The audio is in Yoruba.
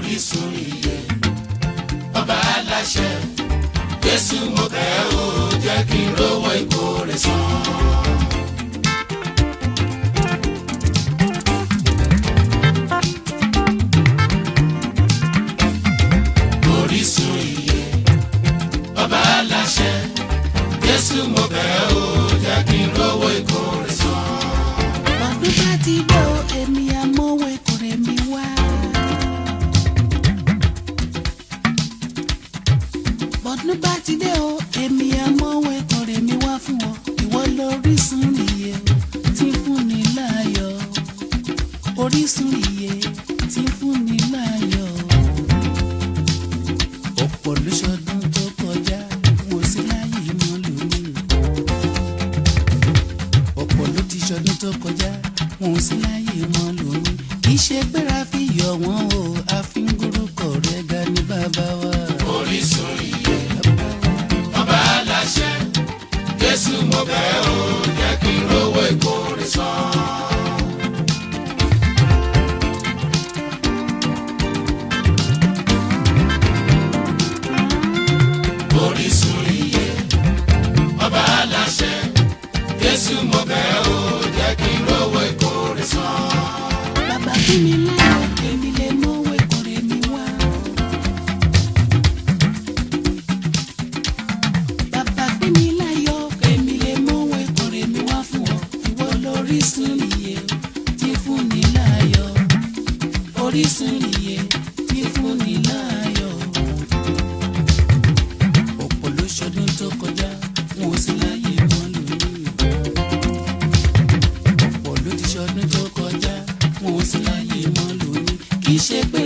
orísun ìyè ọba aláṣẹ Jésù mo bẹ̀ ọ́ jẹ́ kí n rówó ìkórè san. Orísun ìyè ọba aláṣẹ Jésù mo bẹ̀ ọ́ jẹ́ kí n rówó ìkórè san. Ọdún bá ti dé o, èmi àmọ́wọ́ ìkórè mi wá. Ọdún bá ti dé o, èmi àmọ́wọ́ ìkórè mi wá fún ọ. Ìwọ lórísun ìyè tí ń fúnni láyọ̀. Orísun ìyè tí ń fúnni láyọ̀. Ọ̀pọ̀ ló ṣọdún tó kọjá, mo sì láyé mọ́ lónìí. Ọ̀pọ̀ ló ti ṣọdún tó kọjá, wọn ò sí láyé mọ́ lónìí. Kì í ṣe péra fi yọ̀ wọ́n o, a fi ń gúrúkọ rẹ̀ ga ní bàbá wa. Orísun ìyè ọba aláṣẹ Jésù mo bẹ̀ ọ́ jẹ́ kí n rówó ìkórè san. Orísun ìyè ọba aláṣẹ Jésù mo bẹ̀ ọ́ jẹ́ kí n rówó ìkórè san. Bàbá fún mi láyọ̀, èmi lè mọ́wọ́ ìkórè mi wá. Bàbá fún mi láyọ̀, èmi lè mọ́wọ́ ìkórè mi wá fún ọ. Ìwọ lórísun ìyè tí fúnni láyọ̀. Orísun ìyè tí fúnni láyọ̀. Ọ̀pọ̀ ló ṣọdún tó kọjá, wọn ò sí láyé mọ́ lónìí. Ọ̀pọ̀ ló ti ṣọdún tó kọjá, wọn ò sí láyé mọ́ lónìí. Kì í ṣe pé